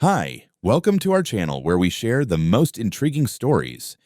Hi, welcome to our channel where we share the most intriguing stories.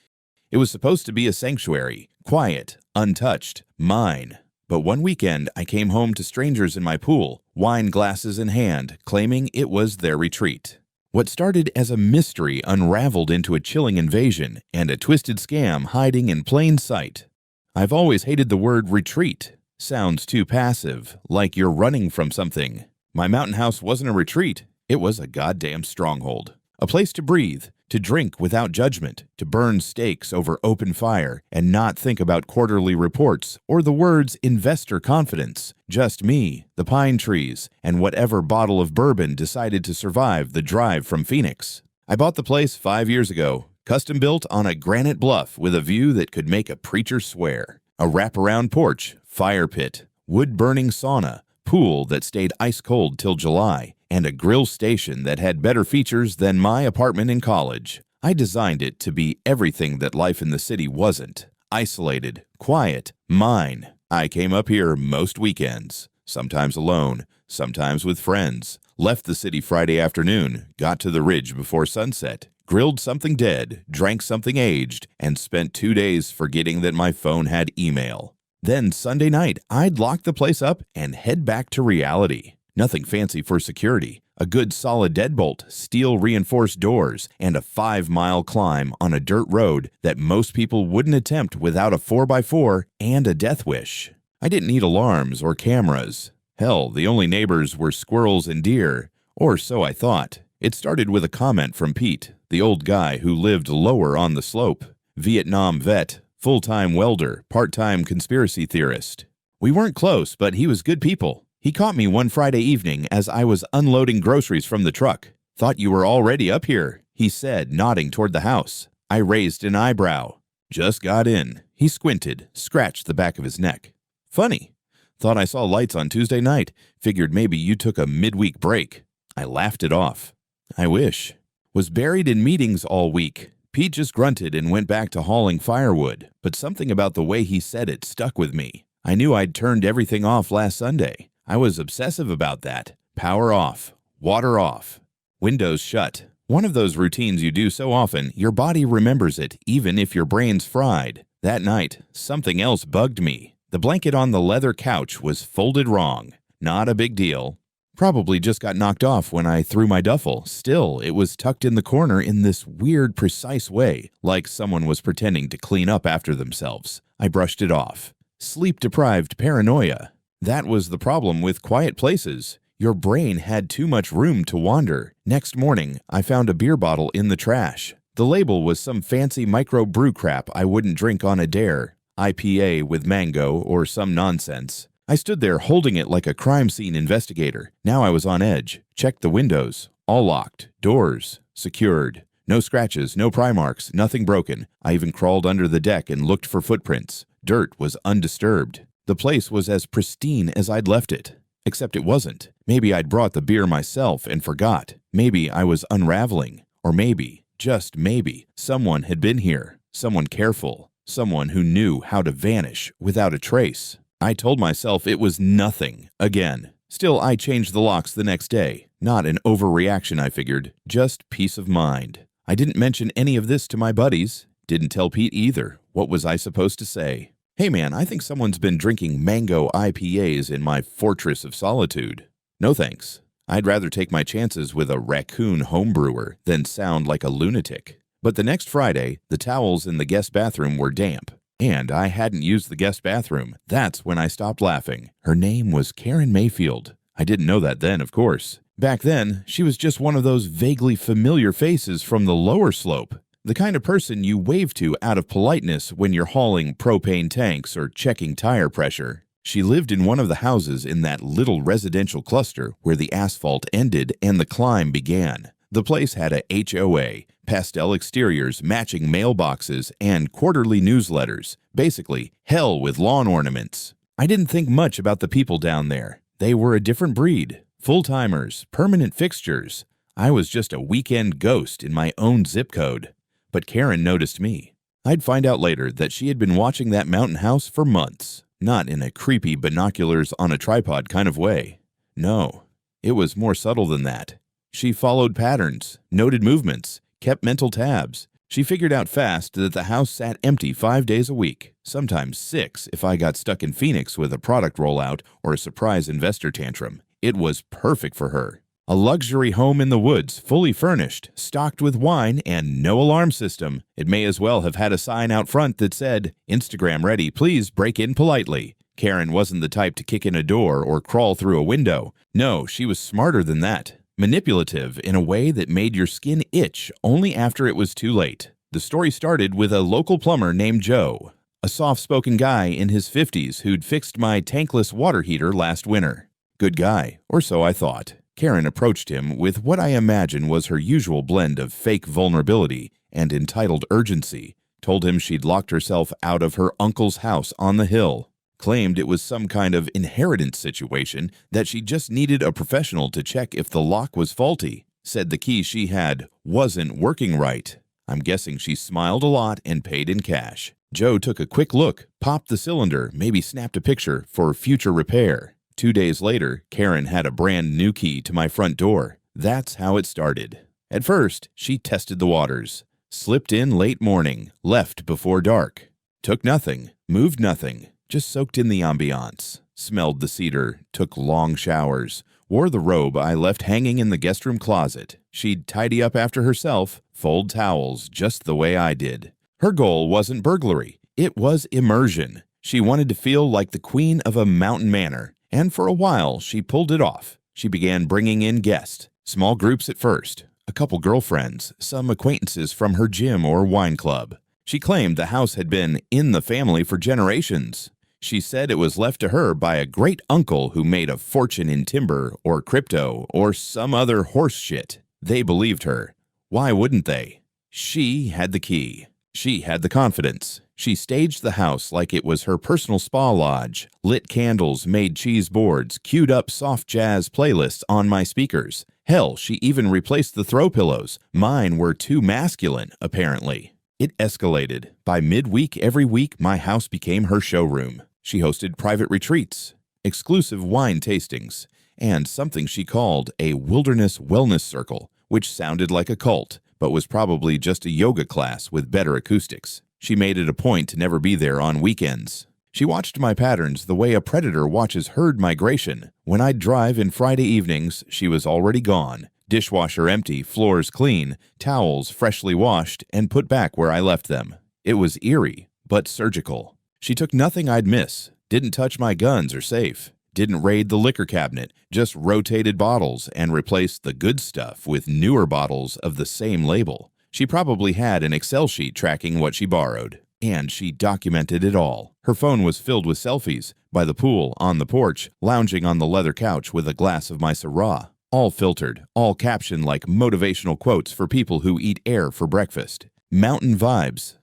It was supposed to be a sanctuary, quiet, untouched, mine. But one weekend I came home to strangers in my pool, wine glasses in hand, claiming it was their retreat. What started as a mystery unraveled into a chilling invasion and a twisted scam hiding in plain sight. I've always hated the word retreat. Sounds too passive, like you're running from something. My mountain house wasn't a retreat. It was a goddamn stronghold. A place to breathe, to drink without judgment, to burn steaks over open fire and not think about quarterly reports or the words investor confidence. Just me, the pine trees, and whatever bottle of bourbon decided to survive the drive from Phoenix. I bought the place 5 years ago, custom built on a granite bluff with a view that could make a preacher swear. A wraparound porch, fire pit, wood-burning sauna, pool that stayed ice cold till July, and a grill station that had better features than my apartment in college. I designed it to be everything that life in the city wasn't. Isolated, quiet, mine. I came up here most weekends, sometimes alone, sometimes with friends. Left the city Friday afternoon, got to the ridge before sunset, grilled something dead, drank something aged, and spent 2 days forgetting that my phone had email. Then Sunday night, I'd lock the place up and head back to reality. Nothing fancy for security. A good solid deadbolt, steel-reinforced doors, and a 5-mile climb on a dirt road that most people wouldn't attempt without a 4x4 and a death wish. I didn't need alarms or cameras. Hell, the only neighbors were squirrels and deer, or so I thought. It started with a comment from Pete, the old guy who lived lower on the slope. Vietnam vet, full-time welder, part-time conspiracy theorist. We weren't close, but he was good people. He caught me one Friday evening as I was unloading groceries from the truck. "Thought you were already up here," he said, nodding toward the house. I raised an eyebrow. "Just got in." He squinted, scratched the back of his neck. "Funny. Thought I saw lights on Tuesday night. Figured maybe you took a midweek break." I laughed it off. "I wish." Was buried in meetings all week. Pete just grunted and went back to hauling firewood, but something about the way he said it stuck with me. I knew I'd turned everything off last Sunday. I was obsessive about that. Power off, water off, windows shut. One of those routines you do so often, your body remembers it, even if your brain's fried. That night, something else bugged me. The blanket on the leather couch was folded wrong. Not a big deal. Probably just got knocked off when I threw my duffel. Still, it was tucked in the corner in this weird, precise way, like someone was pretending to clean up after themselves. I brushed it off. Sleep-deprived paranoia. That was the problem with quiet places. Your brain had too much room to wander. Next morning, I found a beer bottle in the trash. The label was some fancy micro-brew crap I wouldn't drink on a dare. IPA with mango or some nonsense. I stood there holding it like a crime scene investigator. Now I was on edge. Checked the windows. All locked. Doors secured. No scratches, no pry marks, nothing broken. I even crawled under the deck and looked for footprints. Dirt was undisturbed. The place was as pristine as I'd left it. Except it wasn't. Maybe I'd brought the beer myself and forgot. Maybe I was unraveling. Or maybe, just maybe, someone had been here. Someone careful. Someone who knew how to vanish without a trace. I told myself it was nothing again. Still, I changed the locks the next day. Not an overreaction, I figured. Just peace of mind. I didn't mention any of this to my buddies. Didn't tell Pete either. What was I supposed to say? "Hey man, I think someone's been drinking mango IPAs in my fortress of solitude." No thanks. I'd rather take my chances with a raccoon homebrewer than sound like a lunatic. But the next Friday, the towels in the guest bathroom were damp. And I hadn't used the guest bathroom. That's when I stopped laughing. Her name was Karen Mayfield. I didn't know that then, of course. Back then, she was just one of those vaguely familiar faces from the lower slope. The kind of person you wave to out of politeness when you're hauling propane tanks or checking tire pressure. She lived in one of the houses in that little residential cluster where the asphalt ended and the climb began. The place had a HOA, pastel exteriors, matching mailboxes, and quarterly newsletters. Basically, hell with lawn ornaments. I didn't think much about the people down there. They were a different breed. Full-timers, permanent fixtures. I was just a weekend ghost in my own zip code. But Karen noticed me. I'd find out later that she had been watching that mountain house for months. Not in a creepy binoculars on a tripod kind of way. No, it was more subtle than that. She followed patterns, noted movements, kept mental tabs. She figured out fast that the house sat empty 5 days a week, sometimes 6 if I got stuck in Phoenix with a product rollout or a surprise investor tantrum. It was perfect for her. A luxury home in the woods, fully furnished, stocked with wine, and no alarm system. It may as well have had a sign out front that said, "Instagram ready, please break in politely." Karen wasn't the type to kick in a door or crawl through a window. No, she was smarter than that. Manipulative in a way that made your skin itch only after it was too late. The story started with a local plumber named Joe, a soft-spoken guy in his 50s who'd fixed my tankless water heater last winter. Good guy, or so I thought. Karen approached him with what I imagine was her usual blend of fake vulnerability and entitled urgency, told him she'd locked herself out of her uncle's house on the hill, claimed it was some kind of inheritance situation, that she just needed a professional to check if the lock was faulty, said the key she had wasn't working right. I'm guessing she smiled a lot and paid in cash. Joe took a quick look, popped the cylinder, maybe snapped a picture for future repair. 2 days later, Karen had a brand new key to my front door. That's how it started. At first, she tested the waters. Slipped in late morning, left before dark. Took nothing, moved nothing, just soaked in the ambiance. Smelled the cedar, took long showers, wore the robe I left hanging in the guest room closet. She'd tidy up after herself, fold towels just the way I did. Her goal wasn't burglary, it was immersion. She wanted to feel like the queen of a mountain manor. And for a while, she pulled it off. She began bringing in guests, small groups at first, a couple girlfriends, some acquaintances from her gym or wine club. She claimed the house had been in the family for generations. She said it was left to her by a great uncle who made a fortune in timber or crypto or some other horse shit. They believed her. Why wouldn't they? She had the key. She had the confidence. She staged the house like it was her personal spa lodge, lit candles, made cheese boards, queued up soft jazz playlists on my speakers. Hell, she even replaced the throw pillows. Mine were too masculine, apparently. It escalated. By midweek every week, my house became her showroom. She hosted private retreats, exclusive wine tastings, and something she called a wilderness wellness circle, which sounded like a cult, but was probably just a yoga class with better acoustics. She made it a point to never be there on weekends. She watched my patterns the way a predator watches herd migration. When I'd drive in Friday evenings, she was already gone. Dishwasher empty, floors clean, towels freshly washed and put back where I left them. It was eerie, but surgical. She took nothing I'd miss, didn't touch my guns or safe, didn't raid the liquor cabinet, just rotated bottles and replaced the good stuff with newer bottles of the same label. She probably had an Excel sheet tracking what she borrowed, and she documented it all. Her phone was filled with selfies, by the pool, on the porch, lounging on the leather couch with a glass of my Syrah. All filtered, all captioned like motivational quotes for people who eat air for breakfast. Mountain vibes.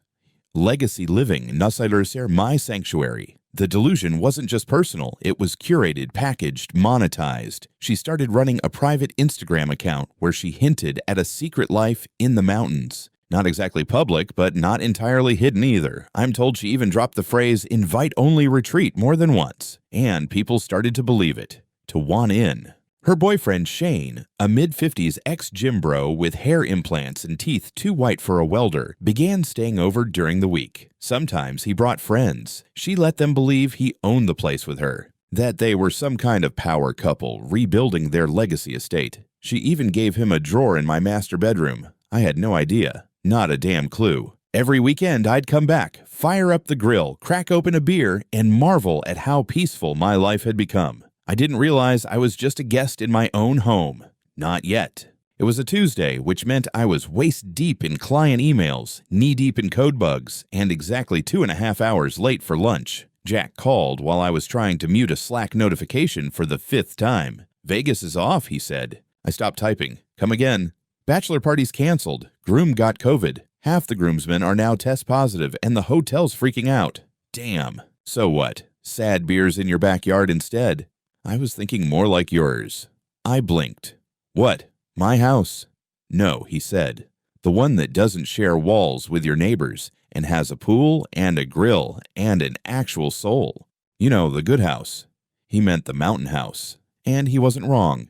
Legacy living, nosy, my sanctuary. The delusion wasn't just personal, it was curated, packaged, monetized. She started running a private Instagram account where she hinted at a secret life in the mountains. Not exactly public, but not entirely hidden either. I'm told she even dropped the phrase invite-only retreat more than once. And people started to believe it, to want in. Her boyfriend, Shane, a mid-50s ex-gym bro with hair implants and teeth too white for a welder, began staying over during the week. Sometimes he brought friends. She let them believe he owned the place with her, that they were some kind of power couple rebuilding their legacy estate. She even gave him a drawer in my master bedroom. I had no idea, not a damn clue. Every weekend I'd come back, fire up the grill, crack open a beer, and marvel at how peaceful my life had become. I didn't realize I was just a guest in my own home. Not yet. It was a Tuesday, which meant I was waist-deep in client emails, knee-deep in code bugs, and exactly 2.5 hours late for lunch. Jack called while I was trying to mute a Slack notification for the 5th time. "Vegas is off," he said. I stopped typing. "Come again." "Bachelor party's canceled. Groom got COVID. Half the groomsmen are now test positive, and the hotel's freaking out." Damn. So what? Sad beers in your backyard instead. I was thinking more like yours. I blinked. "What? My house?" "No," he said. "The one that doesn't share walls with your neighbors and has a pool and a grill and an actual soul. You know, the good house." He meant the mountain house. And he wasn't wrong.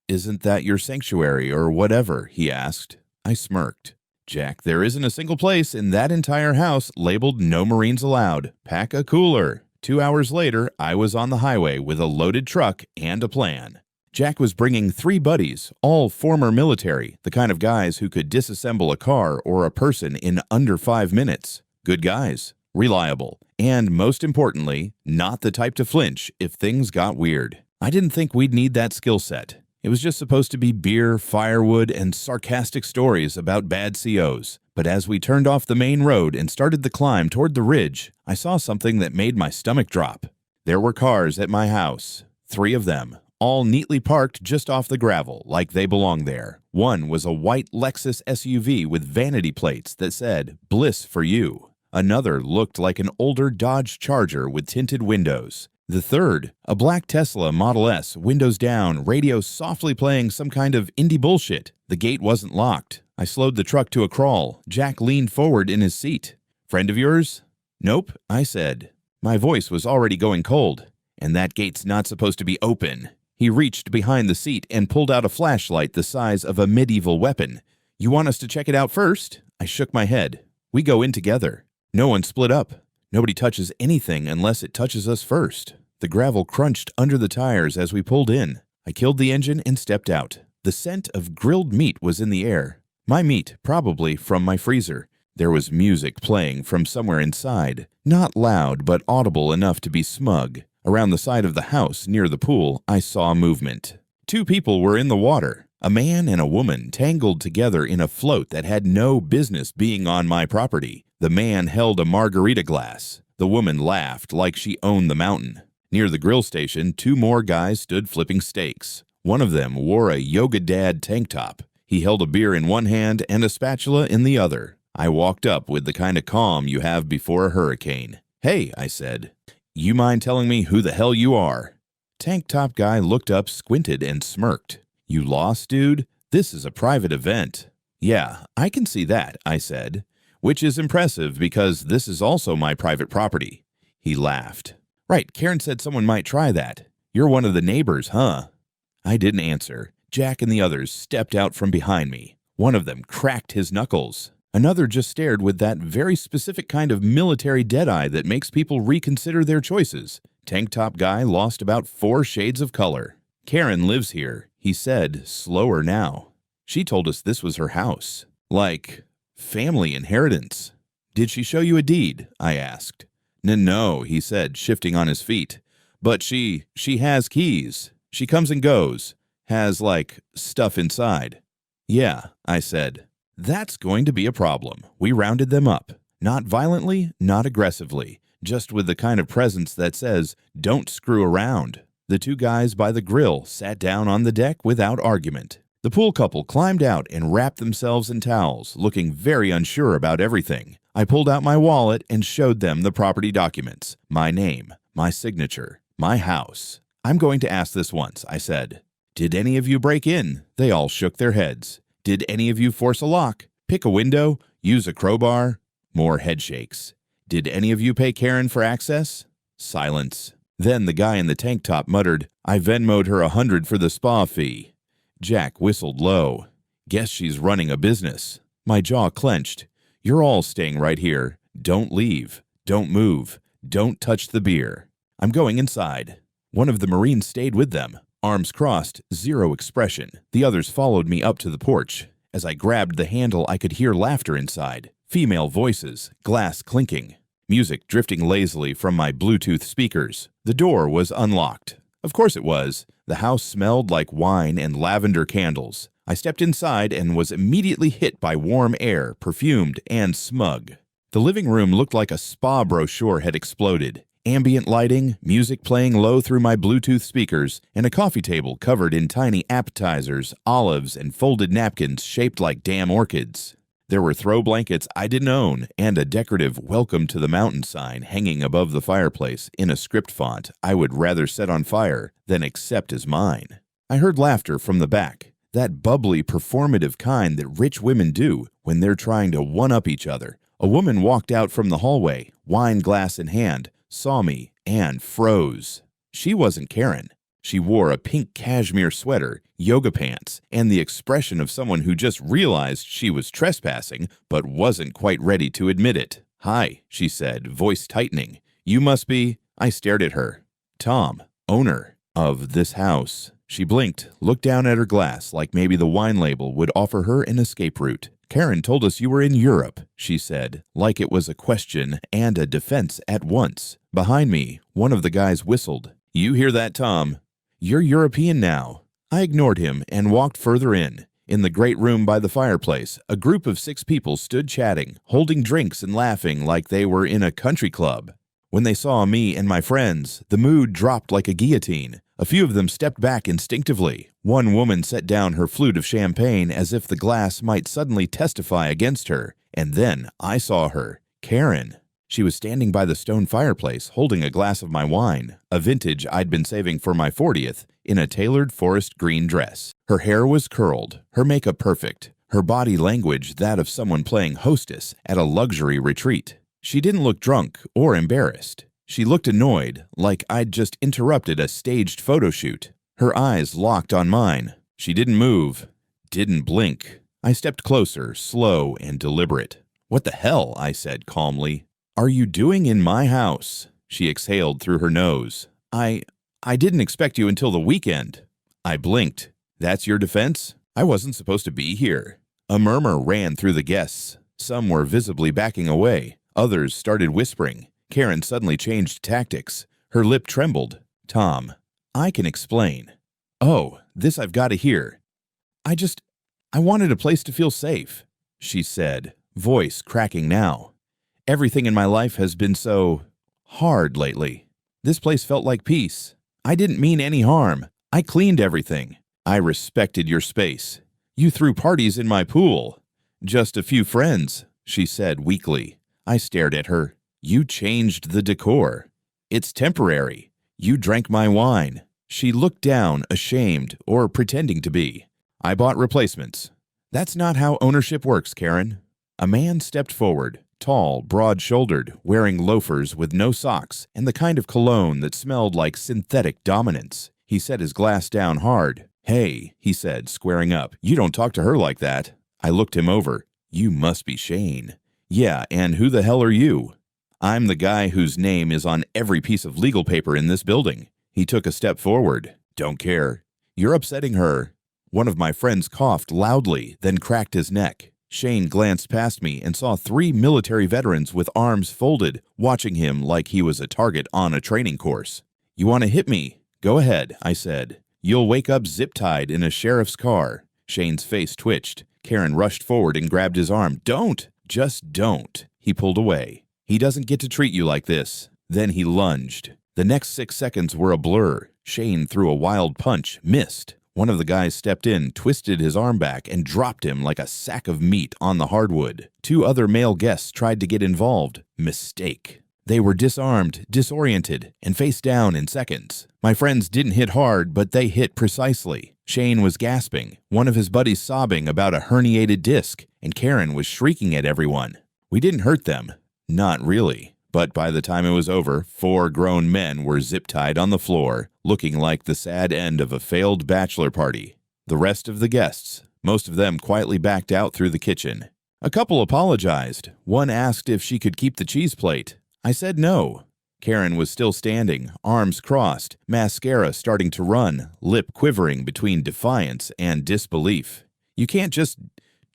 "Isn't that your sanctuary or whatever?" he asked. I smirked. "Jack, there isn't a single place in that entire house labeled No Marines Allowed. Pack a cooler." 2 hours later, I was on the highway with a loaded truck and a plan. Jack was bringing 3 buddies, all former military, the kind of guys who could disassemble a car or a person in under 5 minutes. Good guys, reliable, and most importantly, not the type to flinch if things got weird. I didn't think we'd need that skill set. It was just supposed to be beer, firewood, and sarcastic stories about bad COs. But as we turned off the main road and started the climb toward the ridge, I saw something that made my stomach drop. There were cars at my house, 3 of them, all neatly parked just off the gravel, like they belonged there. One was a white Lexus SUV with vanity plates that said, "Bliss for you." Another looked like an older Dodge Charger with tinted windows. The third, a black Tesla Model S, windows down, radio softly playing some kind of indie bullshit. The gate wasn't locked. I slowed the truck to a crawl. Jack leaned forward in his seat. "Friend of yours?" "Nope," I said. My voice was already going cold. "And that gate's not supposed to be open." He reached behind the seat and pulled out a flashlight the size of a medieval weapon. "You want us to check it out first?" I shook my head. "We go in together. No one split up. Nobody touches anything unless it touches us first." The gravel crunched under the tires as we pulled in. I killed the engine and stepped out. The scent of grilled meat was in the air. My meat, probably from my freezer. There was music playing from somewhere inside. Not loud, but audible enough to be smug. Around the side of the house, near the pool, I saw movement. 2 people were in the water. A man and a woman tangled together in a float that had no business being on my property. The man held a margarita glass. The woman laughed like she owned the mountain. Near the grill station, 2 more guys stood flipping steaks. One of them wore a Yoga Dad tank top. He held a beer in one hand and a spatula in the other. I walked up with the kind of calm you have before a hurricane. "Hey," I said, "you mind telling me who the hell you are?" Tank top guy looked up, squinted, and smirked. "You lost, dude? This is a private event." "Yeah, I can see that," I said, "which is impressive because this is also my private property." He laughed. "Right, Karen said someone might try that. You're one of the neighbors, huh?" I didn't answer. Jack and the others stepped out from behind me. One of them cracked his knuckles. Another just stared with that very specific kind of military deadeye that makes people reconsider their choices. Tank top guy lost about 4 shades of color. "Karen lives here," he said, slower now. "She told us this was her house. Like, family inheritance." "Did she show you a deed?" I asked. No, he said, shifting on his feet. "But she has keys. She comes and goes. Has, like, stuff inside." "Yeah," I said. "That's going to be a problem." We rounded them up. Not violently, not aggressively. Just with the kind of presence that says, "Don't screw around." The 2 guys by the grill sat down on the deck without argument. The pool couple climbed out and wrapped themselves in towels, looking very unsure about everything. I pulled out my wallet and showed them the property documents. My name, my signature, my house. "I'm going to ask this once," I said. "Did any of you break in?" They all shook their heads. "Did any of you force a lock, pick a window, use a crowbar?" More headshakes. "Did any of you pay Karen for access?" Silence. Then the guy in the tank top muttered, "I Venmo'd her $100 for the spa fee." Jack whistled low. "Guess she's running a business." My jaw clenched. "You're all staying right here. Don't leave. Don't move. Don't touch the beer." "I'm going inside." One of the Marines stayed with them. Arms crossed, zero expression. The others followed me up to the porch. As I grabbed the handle, I could hear laughter inside. Female voices, glass clinking. Music drifting lazily from my Bluetooth speakers. The door was unlocked. Of course it was. The house smelled like wine and lavender candles. I stepped inside and was immediately hit by warm air, perfumed and smug. The living room looked like a spa brochure had exploded. Ambient lighting, music playing low through my Bluetooth speakers, and a coffee table covered in tiny appetizers, olives, and folded napkins shaped like damn orchids. There were throw blankets I didn't own, and a decorative "Welcome to the Mountain" sign hanging above the fireplace in a script font I would rather set on fire than accept as mine. I heard laughter from the back, that bubbly, performative kind that rich women do when they're trying to one-up each other. A woman walked out from the hallway, wine glass in hand, saw me, and froze. She wasn't Karen. She wore a pink cashmere sweater, yoga pants, and the expression of someone who just realized she was trespassing but wasn't quite ready to admit it. "Hi," she said, voice tightening. "You must be—" I stared at her. "Tom, owner of this house." She blinked, looked down at her glass like maybe the wine label would offer her an escape route. "Karen told us you were in Europe," she said, like it was a question and a defense at once. Behind me, one of the guys whistled. "You hear that, Tom? You're European now." I ignored him and walked further in. In the great room by the fireplace, a group of 6 people stood chatting, holding drinks and laughing like they were in a country club. When they saw me and my friends, the mood dropped like a guillotine. A few of them stepped back instinctively. One woman set down her flute of champagne as if the glass might suddenly testify against her. And then I saw her, Karen. She was standing by the stone fireplace, holding a glass of my wine, a vintage I'd been saving for my 40th, in a tailored forest green dress. Her hair was curled, her makeup perfect, her body language that of someone playing hostess at a luxury retreat. She didn't look drunk or embarrassed. She looked annoyed, like I'd just interrupted a staged photo shoot. Her eyes locked on mine. She didn't move, didn't blink. I stepped closer, slow and deliberate. "What the hell?" I said calmly. "Are you doing in my house?" She exhaled through her nose. I didn't expect you until the weekend." I blinked. "That's your defense? I wasn't supposed to be here." A murmur ran through the guests. Some were visibly backing away. Others started whispering. Karen suddenly changed tactics. Her lip trembled. "Tom, I can explain." "Oh, this I've got to hear." I wanted a place to feel safe," she said, voice cracking now. "Everything in my life has been so hard lately. This place felt like peace. I didn't mean any harm. I cleaned everything. I respected your space. You threw parties in my pool." "Just a few friends," she said weakly. I stared at her. "You changed the decor. It's temporary. You drank my wine." She looked down, ashamed, or pretending to be. "I bought replacements." "That's not how ownership works, Karen." A man stepped forward, tall, broad-shouldered, wearing loafers with no socks and the kind of cologne that smelled like synthetic dominance. He set his glass down hard. "Hey," he said, squaring up, "you don't talk to her like that." I looked him over. "You must be Shane." "Yeah, and who the hell are you?" "I'm the guy whose name is on every piece of legal paper in this building." He took a step forward. "Don't care." "You're upsetting her." One of my friends coughed loudly, then cracked his neck. Shane glanced past me and saw 3 military veterans with arms folded, watching him like he was a target on a training course. "You want to hit me? Go ahead," I said. "You'll wake up zip-tied in a sheriff's car." Shane's face twitched. Karen rushed forward and grabbed his arm. "Don't! Just don't." He pulled away. "He doesn't get to treat you like this." Then he lunged. The next 6 seconds were a blur. Shane threw a wild punch, missed. One of the guys stepped in, twisted his arm back, and dropped him like a sack of meat on the hardwood. 2 other male guests tried to get involved. Mistake. They were disarmed, disoriented, and face down in seconds. My friends didn't hit hard, but they hit precisely. Shane was gasping, one of his buddies sobbing about a herniated disc, and Karen was shrieking at everyone. We didn't hurt them. Not really. But by the time it was over, 4 grown men were zip-tied on the floor, looking like the sad end of a failed bachelor party. The rest of the guests, most of them quietly backed out through the kitchen. A couple apologized. One asked if she could keep the cheese plate. I said no. Karen was still standing, arms crossed, mascara starting to run, lip quivering between defiance and disbelief. "You can't just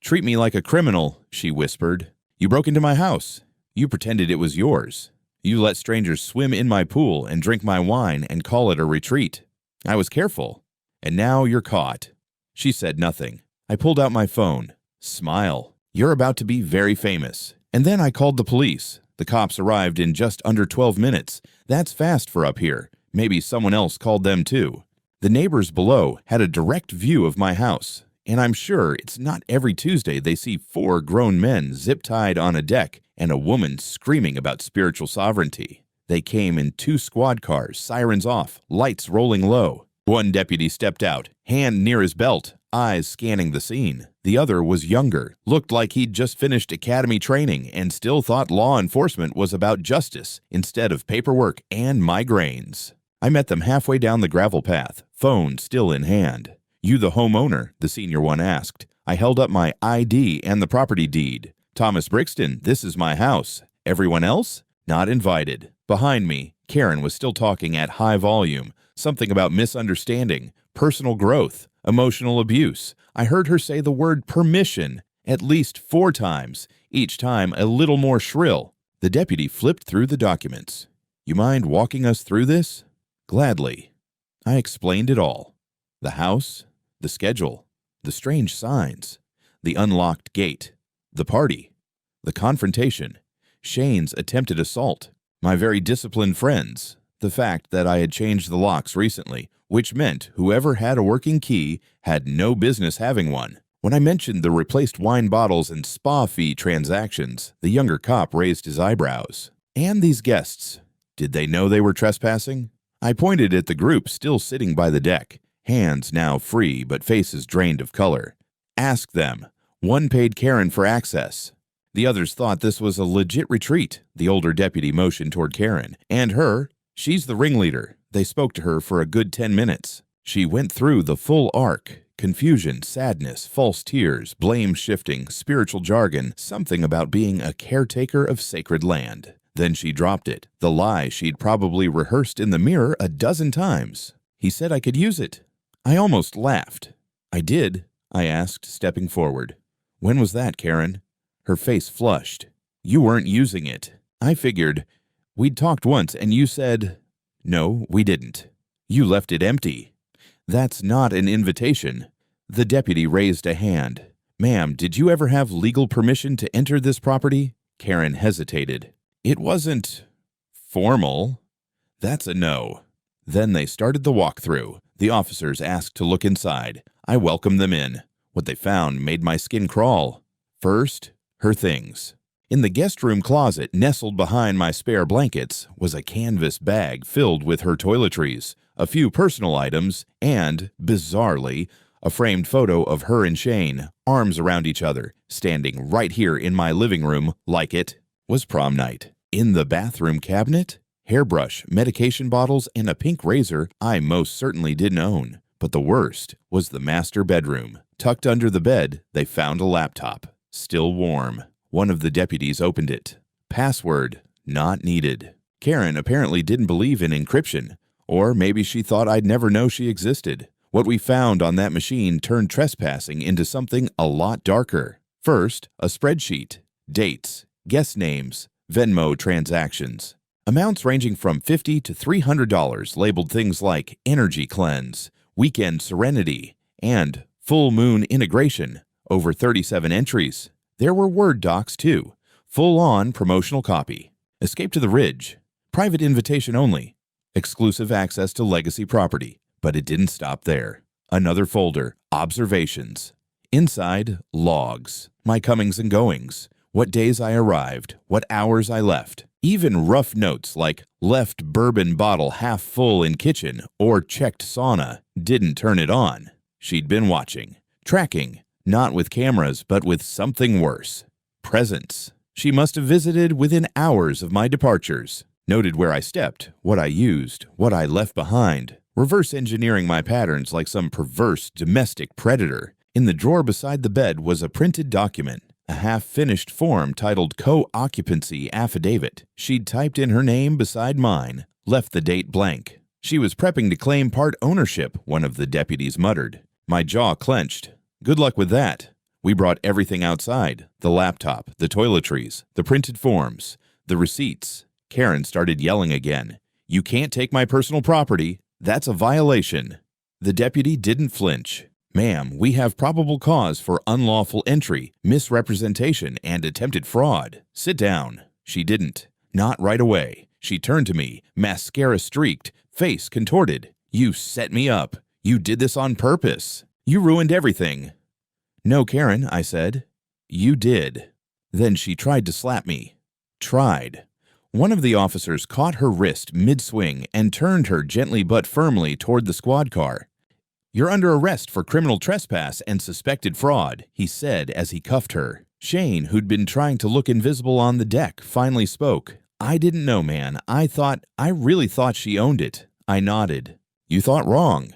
treat me like a criminal," she whispered. "You broke into my house. You pretended it was yours. You let strangers swim in my pool and drink my wine and call it a retreat. I was careful. And now you're caught." She said nothing. I pulled out my phone. "Smile. You're about to be very famous." And then I called the police. The cops arrived in just under 12 minutes. That's fast for up here. Maybe someone else called them too. The neighbors below had a direct view of my house. And I'm sure it's not every Tuesday they see 4 grown men zip-tied on a deck and a woman screaming about spiritual sovereignty. They came in 2 squad cars, sirens off, lights rolling low. One deputy stepped out, hand near his belt, eyes scanning the scene. The other was younger, looked like he'd just finished academy training and still thought law enforcement was about justice instead of paperwork and migraines. I met them halfway down the gravel path, phone still in hand. "You the homeowner?" the senior one asked. I held up my ID and the property deed. "Thomas Brixton, this is my house. Everyone else? Not invited." Behind me, Karen was still talking at high volume, something about misunderstanding, personal growth, emotional abuse. I heard her say the word permission at least 4 times, each time a little more shrill. The deputy flipped through the documents. "You mind walking us through this?" "Gladly." I explained it all. The house, the schedule, the strange signs, the unlocked gate, the party, the confrontation, Shane's attempted assault, my very disciplined friends, the fact that I had changed the locks recently, which meant whoever had a working key had no business having one. When I mentioned the replaced wine bottles and spa fee transactions, the younger cop raised his eyebrows. "And these guests, did they know they were trespassing?" I pointed at the group still sitting by the deck, hands now free but faces drained of color. "Ask them. One paid Karen for access." The others thought this was a legit retreat. The older deputy motioned toward Karen. "And her. She's the ringleader." They spoke to her for a good 10 minutes. She went through the full arc. Confusion, sadness, false tears, blame-shifting, spiritual jargon, something about being a caretaker of sacred land. Then she dropped it, the lie she'd probably rehearsed in the mirror a dozen times. "He said I could use it." I almost laughed. "I did?" I asked, stepping forward. "When was that, Karen?" Her face flushed. "You weren't using it." I figured. "We'd talked once and you said—" "No, we didn't. You left it empty." "That's not an invitation." The deputy raised a hand. "Ma'am, did you ever have legal permission to enter this property?" Karen hesitated. "It wasn't formal." "That's a no." Then they started the walkthrough. The officers asked to look inside. I welcomed them in. What they found made my skin crawl. First, her things. In the guest room closet, nestled behind my spare blankets, was a canvas bag filled with her toiletries, a few personal items, and, bizarrely, a framed photo of her and Shane, arms around each other, standing right here in my living room like it was prom night. In the bathroom cabinet, hairbrush, medication bottles, and a pink razor I most certainly didn't own. But the worst was the master bedroom. Tucked under the bed, they found a laptop, still warm. One of the deputies opened it. Password not needed. Karen apparently didn't believe in encryption, or maybe she thought I'd never know she existed. What we found on that machine turned trespassing into something a lot darker. First, a spreadsheet, dates, guest names, Venmo transactions. Amounts ranging from $50 to $300 labeled things like energy cleanse, weekend serenity, and full moon integration. Over 37 entries. There were Word docs too. Full-on promotional copy. Escape to the Ridge. Private invitation only. Exclusive access to legacy property. But it didn't stop there. Another folder. Observations. Inside, logs. My comings and goings. What days I arrived. What hours I left. Even rough notes like left bourbon bottle half full in kitchen or checked sauna. Didn't turn it on. She'd been watching. Tracking. Not with cameras, but with something worse. Presence. She must have visited within hours of my departures. Noted where I stepped, what I used, what I left behind. Reverse engineering my patterns like some perverse domestic predator. In the drawer beside the bed was a printed document. A half-finished form titled Co-Occupancy Affidavit. She'd typed in her name beside mine, left the date blank. She was prepping to claim part ownership, one of the deputies muttered. My jaw clenched. Good luck with that. We brought everything outside. The laptop, the toiletries, the printed forms, the receipts. Karen started yelling again. "You can't take my personal property. That's a violation." The deputy didn't flinch. "Ma'am, we have probable cause for unlawful entry, misrepresentation, and attempted fraud. Sit down." She didn't. Not right away. She turned to me, mascara streaked, face contorted. "You set me up. You did this on purpose. You ruined everything." "No, Karen," I said. "You did." Then she tried to slap me. Tried. One of the officers caught her wrist mid-swing and turned her gently but firmly toward the squad car. "You're under arrest for criminal trespass and suspected fraud," he said as he cuffed her. Shane, who'd been trying to look invisible on the deck, finally spoke. "I didn't know, man. I really thought she owned it. I nodded. You thought wrong.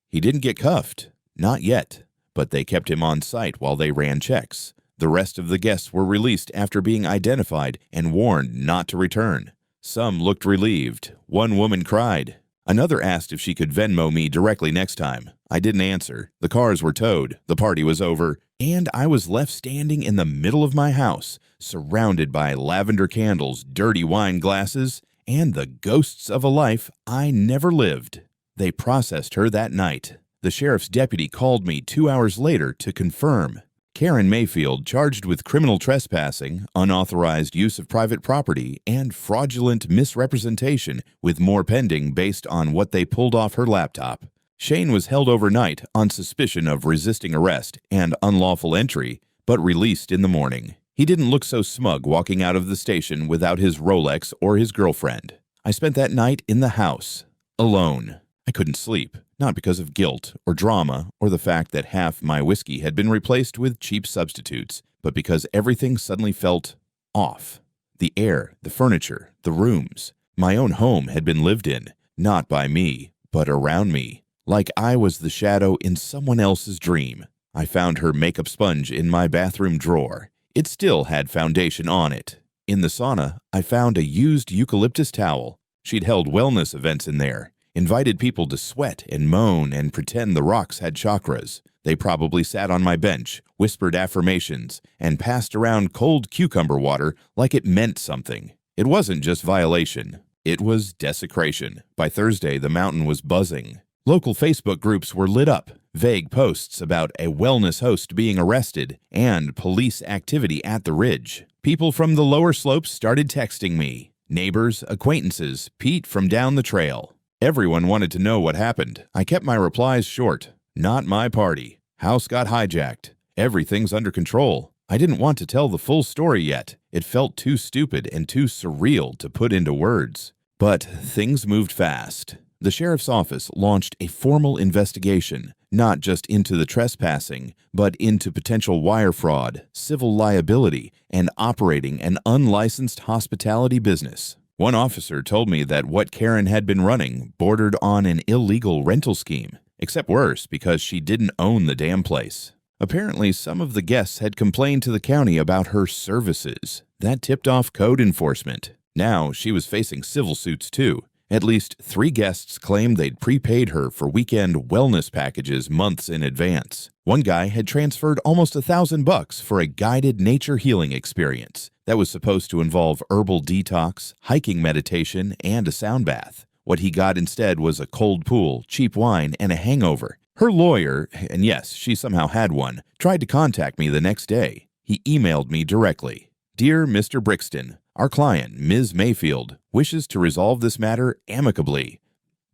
He didn't get cuffed. Not yet. But they kept him on site while they ran checks. The rest of the guests were released after being identified and warned not to return. Some looked relieved. One woman cried. Another asked if she could Venmo me directly next time. I didn't answer. The cars were towed. The party was over. And I was left standing in the middle of my house, surrounded by lavender candles, dirty wine glasses, and the ghosts of a life I never lived. They processed her that night. The sheriff's deputy called me 2 hours later to confirm. Karen Mayfield, charged with criminal trespassing, unauthorized use of private property, and fraudulent misrepresentation, with more pending based on what they pulled off her laptop. Shane was held overnight on suspicion of resisting arrest and unlawful entry, but released in the morning. He didn't look so smug walking out of the station without his Rolex or his girlfriend. I spent that night in the house, alone. I couldn't sleep, not because of guilt or drama or the fact that half my whiskey had been replaced with cheap substitutes, but because everything suddenly felt off. The air, the furniture, the rooms. My own home had been lived in, not by me, but around me, like I was the shadow in someone else's dream. I found her makeup sponge in my bathroom drawer. It still had foundation on it. In the sauna, I found a used eucalyptus towel. She'd held wellness events in there. Invited people to sweat and moan and pretend the rocks had chakras. They probably sat on my bench, whispered affirmations, and passed around cold cucumber water like it meant something. It wasn't just violation. It was desecration. By Thursday, the mountain was buzzing. Local Facebook groups were lit up. Vague posts about a wellness host being arrested and police activity at the ridge. People from the lower slopes started texting me. Neighbors, acquaintances, Pete from down the trail. Everyone wanted to know what happened. I kept my replies short. Not my party. House got hijacked. Everything's under control. I didn't want to tell the full story yet. It felt too stupid and too surreal to put into words. But things moved fast. The sheriff's office launched a formal investigation, not just into the trespassing, but into potential wire fraud, civil liability, and operating an unlicensed hospitality business. One officer told me that what Karen had been running bordered on an illegal rental scheme, except worse because she didn't own the damn place. Apparently, some of the guests had complained to the county about her services. That tipped off code enforcement. Now she was facing civil suits too. At least 3 guests claimed they'd prepaid her for weekend wellness packages months in advance. One guy had transferred almost $1,000 for a guided nature healing experience that was supposed to involve herbal detox, hiking meditation, and a sound bath. What he got instead was a cold pool, cheap wine, and a hangover. Her lawyer, and yes, she somehow had one, tried to contact me the next day. He emailed me directly. Dear Mr. Brixton, our client, Ms. Mayfield, wishes to resolve this matter amicably.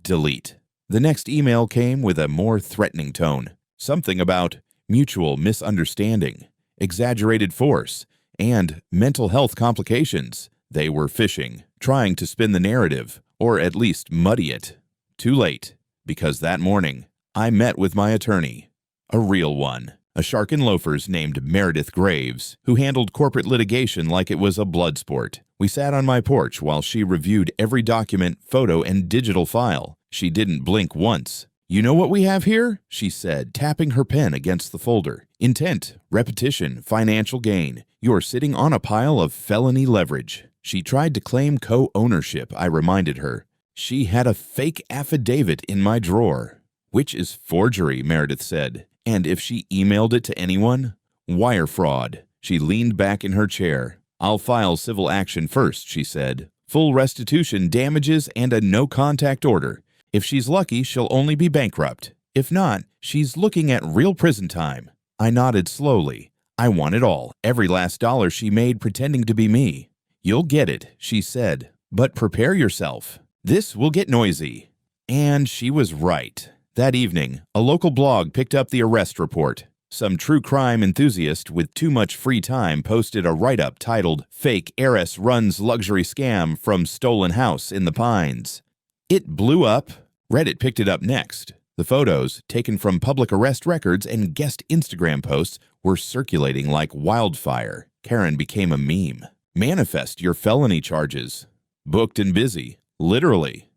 Delete. The next email came with a more threatening tone. Something about mutual misunderstanding, exaggerated force, and mental health complications. They were fishing, trying to spin the narrative, or at least muddy it. Too late, because that morning, I met with my attorney. A real one. A shark in loafers named Meredith Graves, who handled corporate litigation like it was a blood sport. We sat on my porch while she reviewed every document, photo, and digital file. She didn't blink once. You know what we have here? She said, tapping her pen against the folder. Intent, repetition, financial gain. You're sitting on a pile of felony leverage. She tried to claim co-ownership, I reminded her. She had a fake affidavit in my drawer. Which is forgery, Meredith said. And if she emailed it to anyone? Wire fraud. She leaned back in her chair. I'll file civil action first, she said. Full restitution, damages, and a no-contact order. If she's lucky, she'll only be bankrupt. If not, she's looking at real prison time. I nodded slowly. I want it all, every last dollar she made pretending to be me. You'll get it, she said. But prepare yourself. This will get noisy. And she was right. That evening, a local blog picked up the arrest report. Some true crime enthusiast with too much free time posted a write-up titled, Fake Heiress Runs Luxury Scam from Stolen House in the Pines. It blew up. Reddit picked it up next. The photos, taken from public arrest records and guest Instagram posts, were circulating like wildfire. Karen became a meme. Manifest your felony charges. Booked and busy. Literally.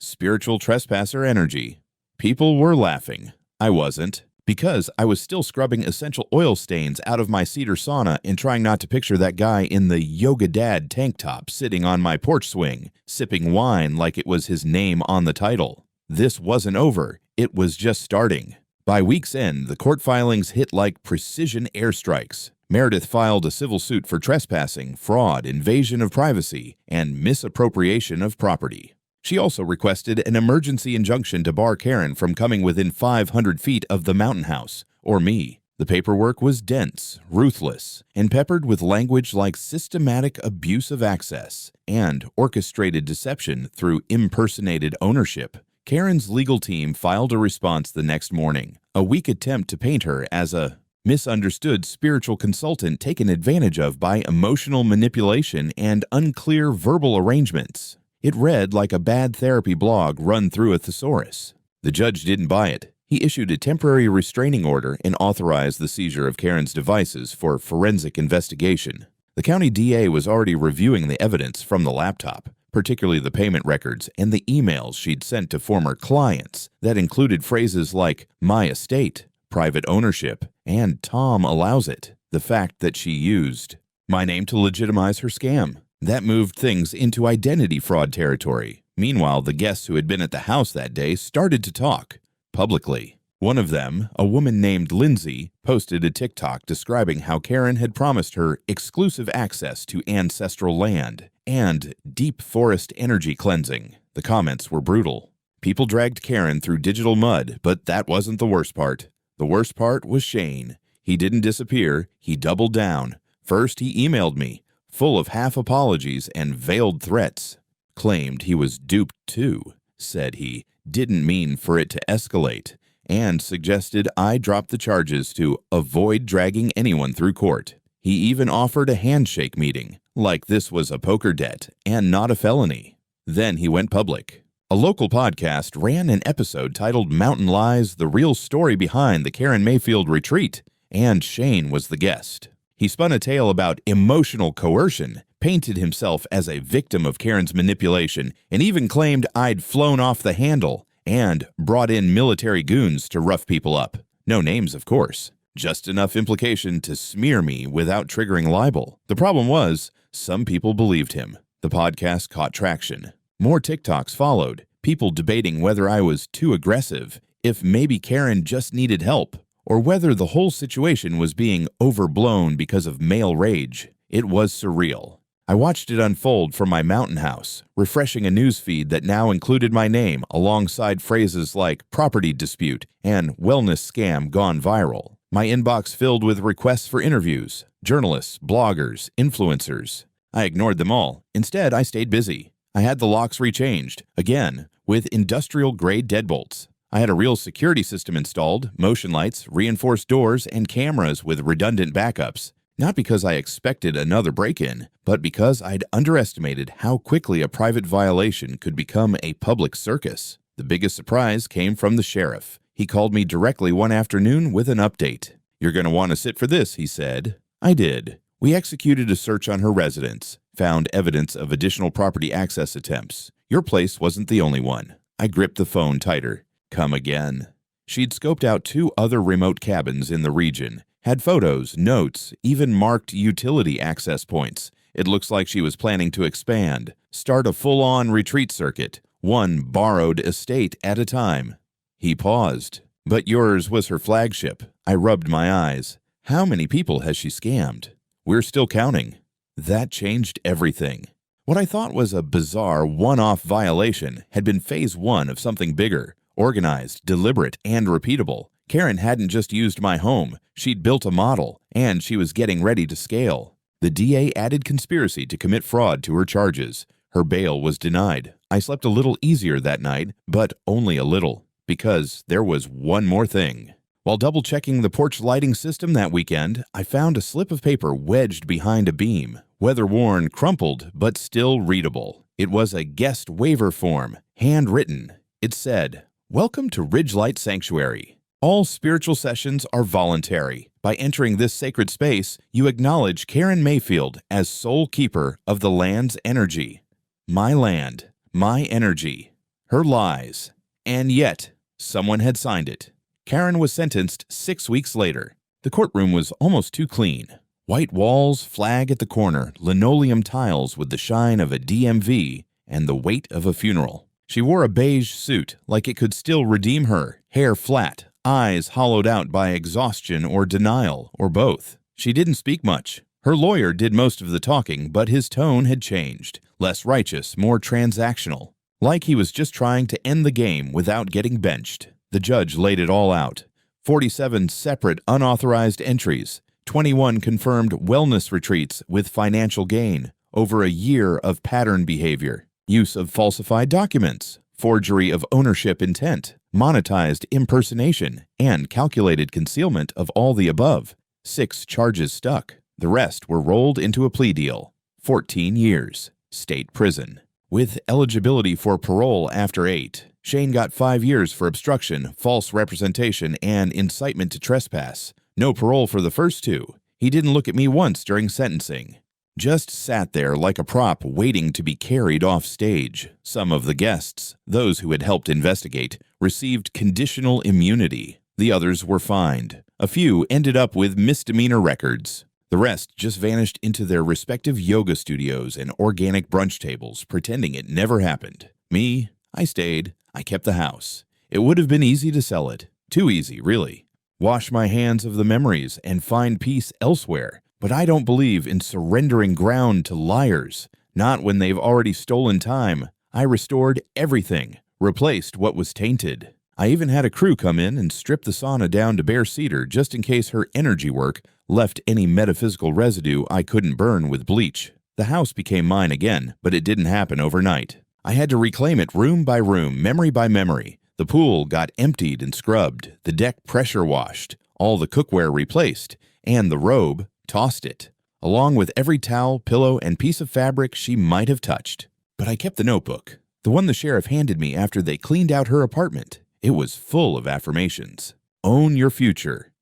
spiritual trespasser energy. People were laughing. I wasn't. Because I was still scrubbing essential oil stains out of my cedar sauna and trying not to picture that guy in the Yoga Dad tank top sitting on my porch swing, sipping wine like it was his name on the title. This wasn't over. It was just starting. By week's end, the court filings hit like precision airstrikes. Meredith filed a civil suit for trespassing, fraud, invasion of privacy, and misappropriation of property. She also requested an emergency injunction to bar Karen from coming within 500 feet of the mountain house, or me. The paperwork was dense, ruthless, and peppered with language like systematic abuse of access and orchestrated deception through impersonated ownership. Karen's legal team filed a response the next morning, a weak attempt to paint her as a misunderstood spiritual consultant taken advantage of by emotional manipulation and unclear verbal arrangements. It read like a bad therapy blog run through a thesaurus. The judge didn't buy it. He issued a temporary restraining order and authorized the seizure of Karen's devices for forensic investigation. The county DA was already reviewing the evidence from the laptop, particularly the payment records and the emails she'd sent to former clients that included phrases like "my estate," "private ownership," and "Tom allows it," the fact that she used my name to legitimize her scam. That moved things into identity fraud territory. Meanwhile, the guests who had been at the house that day started to talk publicly. One of them, a woman named Lindsay, posted a TikTok describing how Karen had promised her exclusive access to ancestral land and deep forest energy cleansing. The comments were brutal. People dragged Karen through digital mud, but that wasn't the worst part. The worst part was Shane. He didn't disappear. He doubled down. First, he emailed me, full of half apologies and veiled threats. Claimed he was duped too, said he didn't mean for it to escalate, and suggested I drop the charges to avoid dragging anyone through court. He even offered a handshake meeting, like this was a poker debt and not a felony. Then he went public. A local podcast ran an episode titled Mountain Lies: The Real Story Behind the Karen Mayfield Retreat, and Shane was the guest. He spun a tale about emotional coercion, painted himself as a victim of Karen's manipulation, and even claimed I'd flown off the handle and brought in military goons to rough people up. No names, of course. Just enough implication to smear me without triggering libel. The problem was, some people believed him. The podcast caught traction. More TikToks followed, people debating whether I was too aggressive, if maybe Karen just needed help, or whether the whole situation was being overblown because of male rage. It was surreal. I watched it unfold from my mountain house, refreshing a news feed that now included my name alongside phrases like property dispute and wellness scam gone viral. My inbox filled with requests for interviews, journalists, bloggers, influencers. I ignored them all. Instead, I stayed busy. I had the locks rechanged, again, with industrial-grade deadbolts. I had a real security system installed, motion lights, reinforced doors, and cameras with redundant backups. Not because I expected another break-in, but because I'd underestimated how quickly a private violation could become a public circus. The biggest surprise came from the sheriff. He called me directly one afternoon with an update. "You're going to want to sit for this," he said. I did. We executed a search on her residence, found evidence of additional property access attempts. Your place wasn't the only one. I gripped the phone tighter. Come again. She'd scoped out 2 other remote cabins in the region, had photos, notes, even marked utility access points. It looks like she was planning to expand, start a full-on retreat circuit, one borrowed estate at a time. He paused. But yours was her flagship. I rubbed my eyes. How many people has she scammed? We're still counting. That changed everything. What I thought was a bizarre one-off violation had been phase 1 of something bigger. Organized, deliberate, and repeatable. Karen hadn't just used my home. She'd built a model, and she was getting ready to scale. The DA added conspiracy to commit fraud to her charges. Her bail was denied. I slept a little easier that night, but only a little, because there was one more thing. While double-checking the porch lighting system that weekend, I found a slip of paper wedged behind a beam, weather-worn, crumpled, but still readable. It was a guest waiver form, handwritten. It said, "Welcome to Ridgelight Sanctuary. All spiritual sessions are voluntary. By entering this sacred space, you acknowledge Karen Mayfield as sole keeper of the land's energy. My land, my energy." her lies. And yet, someone had signed it. Karen was sentenced 6 weeks later. The courtroom was almost too clean. White walls, flag at the corner, linoleum tiles with the shine of a DMV and the weight of a funeral. She wore a beige suit, like it could still redeem her, hair flat, eyes hollowed out by exhaustion or denial, or both. She didn't speak much. Her lawyer did most of the talking, but his tone had changed. Less righteous, more transactional. Like he was just trying to end the game without getting benched. The judge laid it all out. 47 separate unauthorized entries, 21 confirmed wellness retreats with financial gain, over a year of pattern behavior, use of falsified documents, forgery of ownership intent, monetized impersonation, and calculated concealment of all the above. 6 charges stuck. The rest were rolled into a plea deal. 14 years. State prison. With eligibility for parole after 8, Shane got 5 years for obstruction, false representation, and incitement to trespass. No parole for the first 2. He didn't look at me once during sentencing. Just sat there like a prop waiting to be carried off stage. Some of the guests, those who had helped investigate, received conditional immunity. The others were fined. A few ended up with misdemeanor records. The rest just vanished into their respective yoga studios and organic brunch tables, pretending it never happened. Me, I stayed. I kept the house. It would have been easy to sell it. Too easy, really. Wash my hands of the memories and find peace elsewhere. But I don't believe in surrendering ground to liars. Not when they've already stolen time. I restored everything, replaced what was tainted. I even had a crew come in and strip the sauna down to bare cedar just in case her energy work left any metaphysical residue I couldn't burn with bleach. The house became mine again, but it didn't happen overnight. I had to reclaim it room by room, memory by memory. The pool got emptied and scrubbed, the deck pressure washed, all the cookware replaced, and the robe tossed it, along with every towel, pillow, and piece of fabric she might have touched. But I kept the notebook, the one the sheriff handed me after they cleaned out her apartment. It was full of affirmations. Own your future.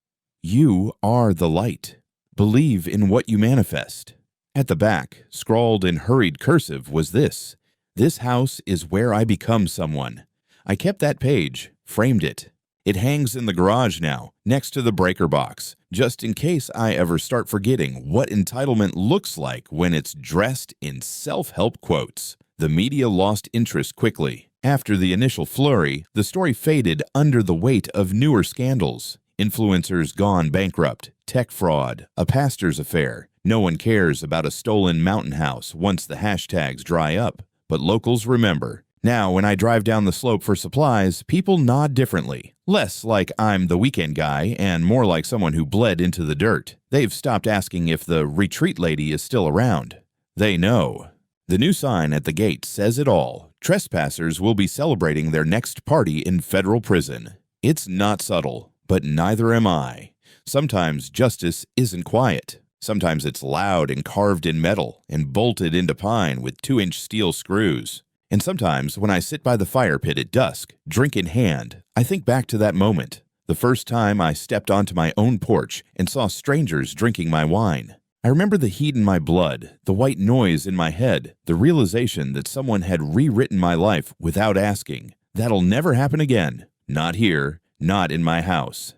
You are the light. Believe in what you manifest. At the back, scrawled in hurried cursive, was this: "This house is where I become someone." I kept that page, framed it. It hangs in the garage now, next to the breaker box, just in case I ever start forgetting what entitlement looks like when it's dressed in self-help quotes. The media lost interest quickly. After the initial flurry, the story faded under the weight of newer scandals. Influencers gone bankrupt, tech fraud, a pastor's affair. No one cares about a stolen mountain house once the hashtags dry up. But locals remember. Now, when I drive down the slope for supplies, people nod differently. Less like I'm the weekend guy and more like someone who bled into the dirt. They've stopped asking if the retreat lady is still around. They know. The new sign at the gate says it all. Trespassers will be celebrating their next party in federal prison. It's not subtle, but neither am I. Sometimes justice isn't quiet. Sometimes it's loud and carved in metal and bolted into pine with 2-inch steel screws. And sometimes when I sit by the fire pit at dusk, drink in hand, I think back to that moment, the first time I stepped onto my own porch and saw strangers drinking my wine. I remember the heat in my blood, the white noise in my head, the realization that someone had rewritten my life without asking. That'll never happen again. Not here, not in my house.